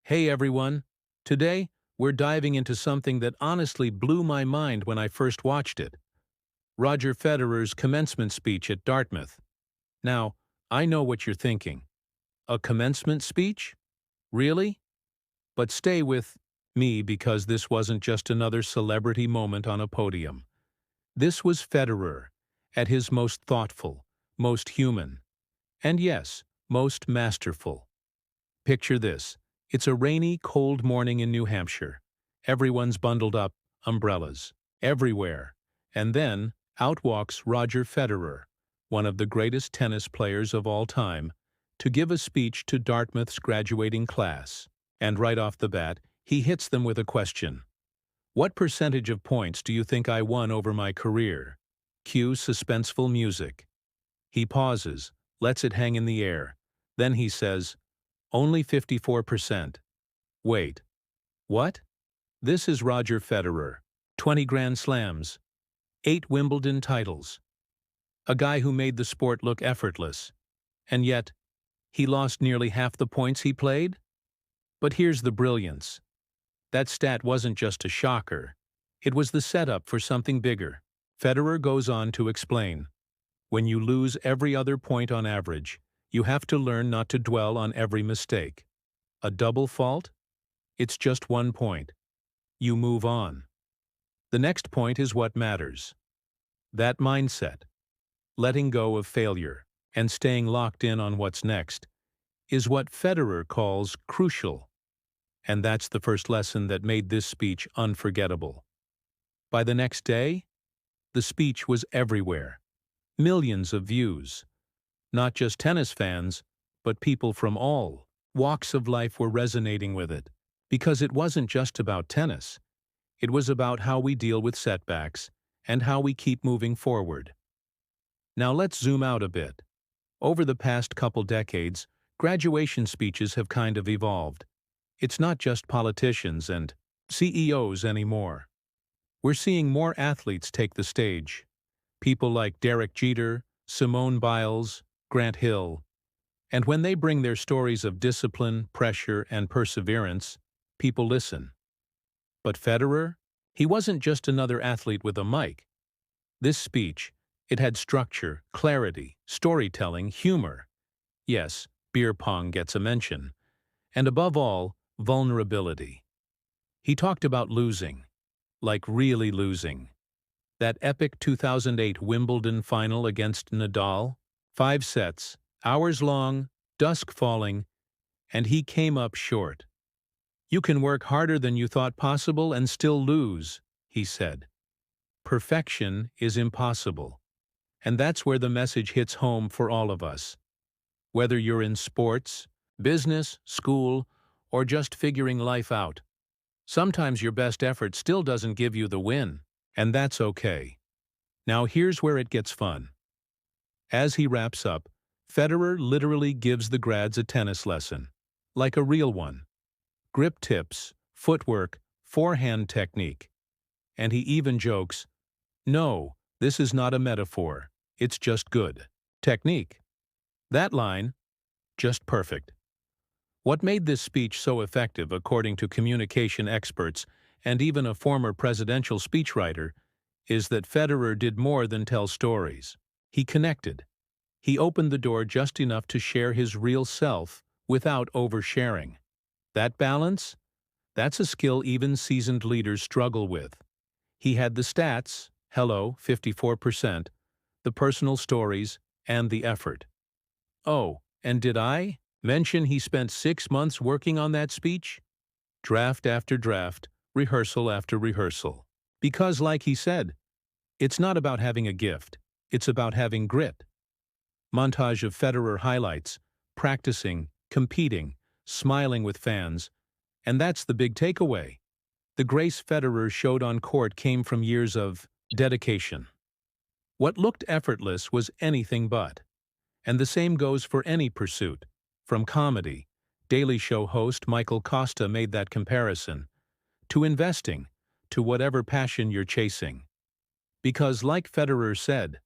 Hey everyone! Today, we're diving into something that honestly blew my mind when I first watched it. Roger Federer's commencement speech at Dartmouth. Now, I know what you're thinking. A commencement speech? Really? But stay with me because this wasn't just another celebrity moment on a podium. This was Federer, at his most thoughtful, most human, and yes, most masterful. Picture this. It's a rainy, cold morning in New Hampshire. Everyone's bundled up, umbrellas, everywhere. And then, out walks Roger Federer, one of the greatest tennis players of all time, to give a speech to Dartmouth's graduating class. And right off the bat, he hits them with a question. What percentage of points do you think I won over my career? Cue suspenseful music. He pauses, lets it hang in the air. Then he says, only 54%. Wait. What? This is Roger Federer. 20 Grand Slams. 8 Wimbledon titles. A guy who made the sport look effortless. And yet, he lost nearly half the points he played? But here's the brilliance. That stat wasn't just a shocker. It was the setup for something bigger. Federer goes on to explain. When you lose every other point on average, you have to learn not to dwell on every mistake. A double fault? It's just 1 point. You move on. The next point is what matters. That mindset, letting go of failure and staying locked in on what's next, is what Federer calls crucial. And that's the first lesson that made this speech unforgettable. By the next day, the speech was everywhere. Millions of views. Not just tennis fans, but people from all walks of life were resonating with it, because it wasn't just about tennis. It was about how we deal with setbacks and how we keep moving forward. Now let's zoom out a bit. Over the past couple decades, graduation speeches have kind of evolved. It's not just politicians and CEOs anymore. We're seeing more athletes take the stage. People like Derek Jeter, Simone Biles, Grant Hill. And when they bring their stories of discipline, pressure, and perseverance, people listen. But Federer? He wasn't just another athlete with a mic. This speech, it had structure, clarity, storytelling, humor. Yes, beer pong gets a mention. And above all, vulnerability. He talked about losing, like really losing. That epic 2008 Wimbledon final against Nadal, 5 sets, hours long, dusk falling, and he came up short. You can work harder than you thought possible and still lose, he said. Perfection is impossible. And that's where the message hits home for all of us. Whether you're in sports, business, school, or just figuring life out, sometimes your best effort still doesn't give you the win, and that's okay. Now here's where it gets fun. As he wraps up, Federer literally gives the grads a tennis lesson, like a real one. Grip tips, footwork, forehand technique. And he even jokes, "No, this is not a metaphor, it's just good technique." That line, just perfect. What made this speech so effective, according to communication experts and even a former presidential speechwriter, is that Federer did more than tell stories. He connected. He opened the door just enough to share his real self without oversharing. That balance? That's a skill even seasoned leaders struggle with. He had the stats, hello, 54%, the personal stories, and the effort. Oh, and did I mention he spent 6 months working on that speech? Draft after draft, rehearsal after rehearsal. Because, like he said, it's not about having a gift, it's about having grit. Montage of Federer highlights, practicing, competing, smiling with fans, and that's the big takeaway. The grace Federer showed on court came from years of dedication. What looked effortless was anything but. And the same goes for any pursuit. From comedy, Daily Show host Michael Costa made that comparison, to investing, to whatever passion you're chasing. Because like Federer said,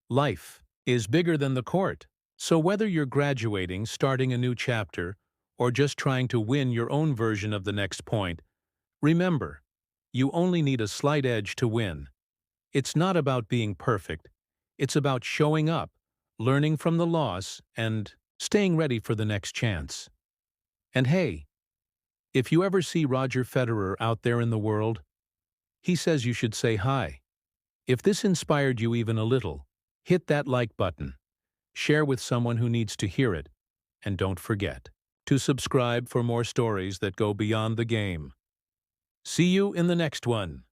life is bigger than the court. So whether you're graduating, starting a new chapter, or just trying to win your own version of the next point, remember, you only need a slight edge to win. It's not about being perfect. It's about showing up, learning from the loss, and staying ready for the next chance. And hey, if you ever see Roger Federer out there in the world, he says you should say hi. If this inspired you even a little, hit that like button, share with someone who needs to hear it, and don't forget to subscribe for more stories that go beyond the game. See you in the next one.